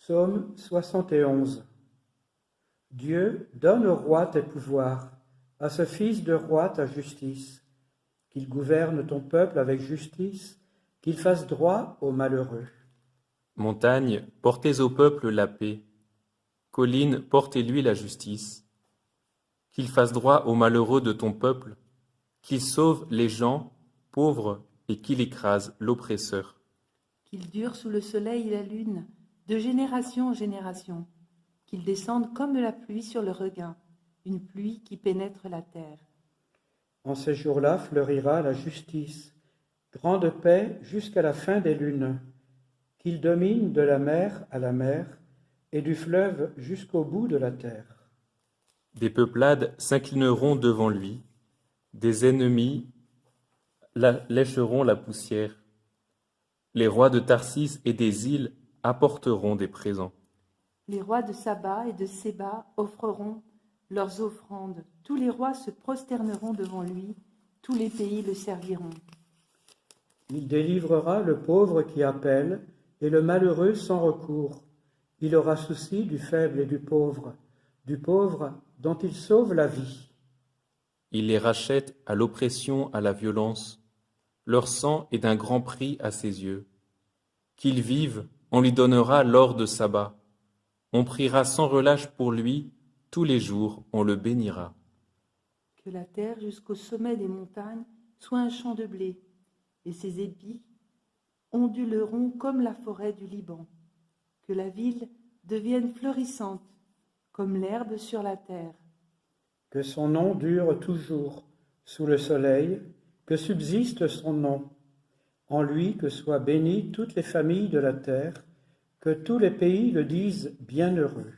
Psaume 71. Dieu, donne au roi tes pouvoirs, à ce fils de roi ta justice, qu'il gouverne ton peuple avec justice, qu'il fasse droit aux malheureux. Montagne, portez au peuple la paix. Collines, portez-lui la justice. Qu'il fasse droit aux malheureux de ton peuple, qu'il sauve les gens pauvres et qu'il écrase l'oppresseur. Qu'il dure sous le soleil et la lune, de génération en génération, qu'il descende comme la pluie sur le regain, une pluie qui pénètre la terre. En ces jours-là fleurira la justice, grande paix jusqu'à la fin des lunes, qu'il domine de la mer à la mer et du fleuve jusqu'au bout de la terre. Des peuplades s'inclineront devant lui, des ennemis lécheront la poussière. Les rois de Tarsis et des îles apporteront des présents. Les rois de Saba et de Séba offreront leurs offrandes. Tous les rois se prosterneront devant lui, tous les pays le serviront. Il délivrera le pauvre qui appelle et le malheureux sans recours. Il aura souci du faible et du pauvre dont il sauve la vie. Il les rachète à l'oppression, à la violence. Leur sang est d'un grand prix à ses yeux. Qu'ils vivent, on lui donnera l'or de Saba. On priera sans relâche pour lui, tous les jours on le bénira. Que la terre jusqu'au sommet des montagnes soit un champ de blé, et ses épis onduleront comme la forêt du Liban. Que la ville devienne florissante, comme l'herbe sur la terre. Que son nom dure toujours sous le soleil, que subsiste son nom. En lui que soient bénies toutes les familles de la terre, que tous les pays le disent bienheureux.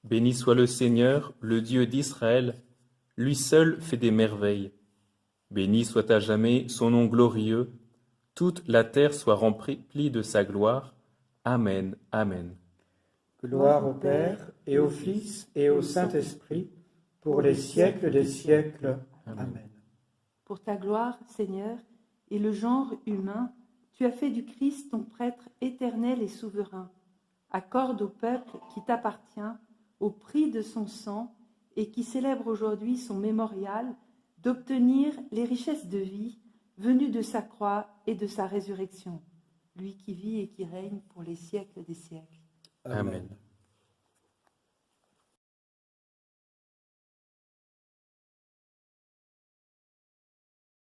Béni soit le Seigneur, le Dieu d'Israël, lui seul fait des merveilles. Béni soit à jamais son nom glorieux, toute la terre soit remplie de sa gloire. Amen, Amen. Gloire au Père, et au Fils, et au Saint-Esprit, pour les siècles des siècles. Amen. Pour ta gloire, Seigneur, et le genre humain, tu as fait du Christ ton prêtre éternel et souverain. Accorde au peuple qui t'appartient, au prix de son sang, et qui célèbre aujourd'hui son mémorial, d'obtenir les richesses de vie venues de sa croix et de sa résurrection, lui qui vit et qui règne pour les siècles des siècles. Amen.